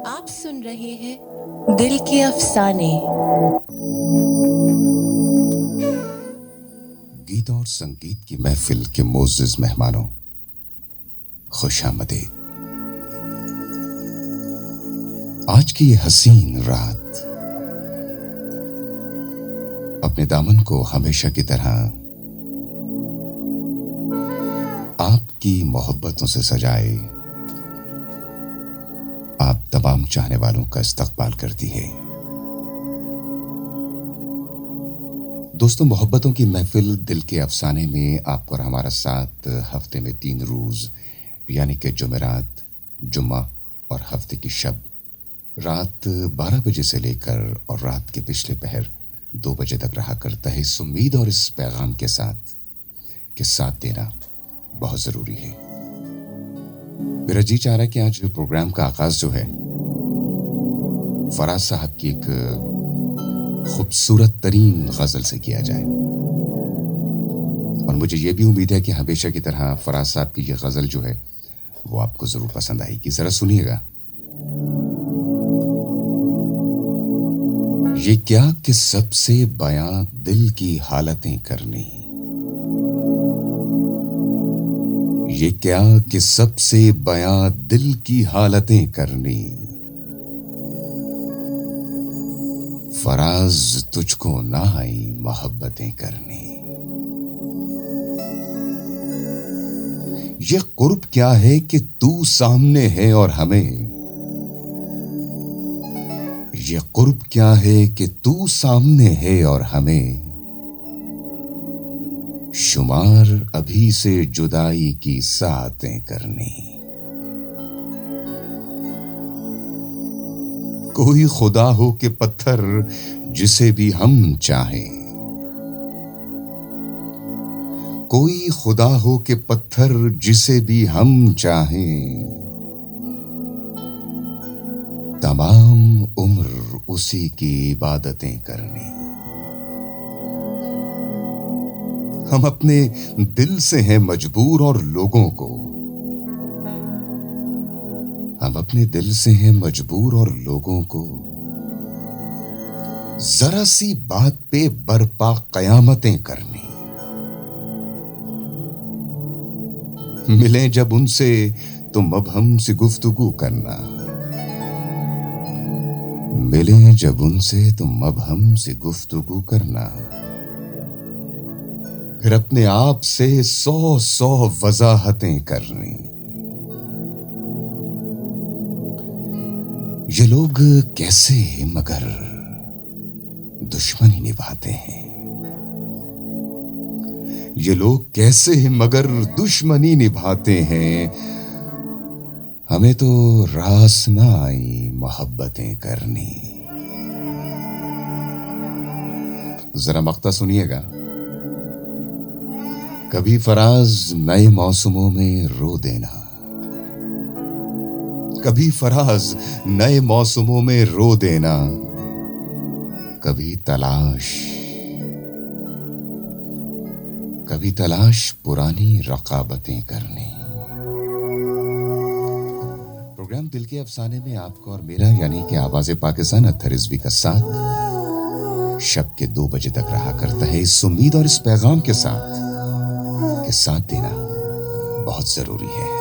آپ سن رہے ہیں دل کے افسانے. گیت اور سنگیت کی محفل کے معزز مہمانوں، خوش آمدید. آج کی یہ حسین رات اپنے دامن کو ہمیشہ کی طرح آپ کی محبتوں سے سجائے آپ تمام چاہنے والوں کا استقبال کرتی ہے. دوستوں، محبتوں کی محفل دل کے افسانے میں آپ اور ہمارا ساتھ ہفتے میں 3 روز یعنی کہ جمعرات، جمعہ اور ہفتے کی شب رات 12 بجے سے لے کر اور رات کے پچھلے پہر 2 بجے تک رہا کرتا ہے، اس امید اور اس پیغام کے ساتھ کہ ساتھ دینا بہت ضروری ہے. میرا جی چاہ رہا ہے کہ آج پروگرام کا آغاز جو ہے فراز صاحب کی ایک خوبصورت ترین غزل سے کیا جائے، اور مجھے یہ بھی امید ہے کہ ہمیشہ کی طرح فراز صاحب کی یہ غزل جو ہے وہ آپ کو ضرور پسند آئے گی. ذرا سنیے گا. یہ کیا کہ سب سے بیاں دل کی حالتیں کرنی، یہ کیا کہ سب سے بیاں دل کی حالتیں کرنی، فراز تجھ کو نہ آئی محبتیں کرنی. یہ قرب کیا ہے کہ تو سامنے ہے اور ہمیں، یہ قرب کیا ہے کہ تو سامنے ہے اور ہمیں، شمار ابھی سے جدائی کی ساعتیں کرنی. کوئی خدا ہو کہ پتھر جسے بھی ہم چاہیں، کوئی خدا ہو کہ پتھر جسے بھی ہم چاہیں، تمام عمر اسی کی عبادتیں کرنی. ہم اپنے دل سے ہیں مجبور اور لوگوں کو، ہم اپنے دل سے ہیں مجبور اور لوگوں کو ذرا سی بات پہ برپا قیامتیں کرنی. ملیں جب ان سے تو مبہم سے گفتگو کرنا، ملیں جب ان سے تو مبہم سے گفتگو کرنا، پھر اپنے آپ سے 100 وضاحتیں کرنی. یہ لوگ کیسے مگر دشمنی نبھاتے ہیں، یہ لوگ کیسے مگر دشمنی نبھاتے ہیں، ہمیں تو راس نہ آئی محبتیں کرنی. ذرا مقطع سنیے گا. کبھی فراز نئے موسموں میں رو دینا، کبھی فراز نئے موسموں میں رو دینا، کبھی تلاش پرانی رقابتیں کرنی. پروگرام دل کے افسانے میں آپ کو اور میرا یعنی کہ آواز پاکستان اطہر رضوی کا ساتھ شب کے 2 بجے تک رہا کرتا ہے، اس امید اور اس پیغام کے ساتھ کہ ساتھ دینا بہت ضروری ہے.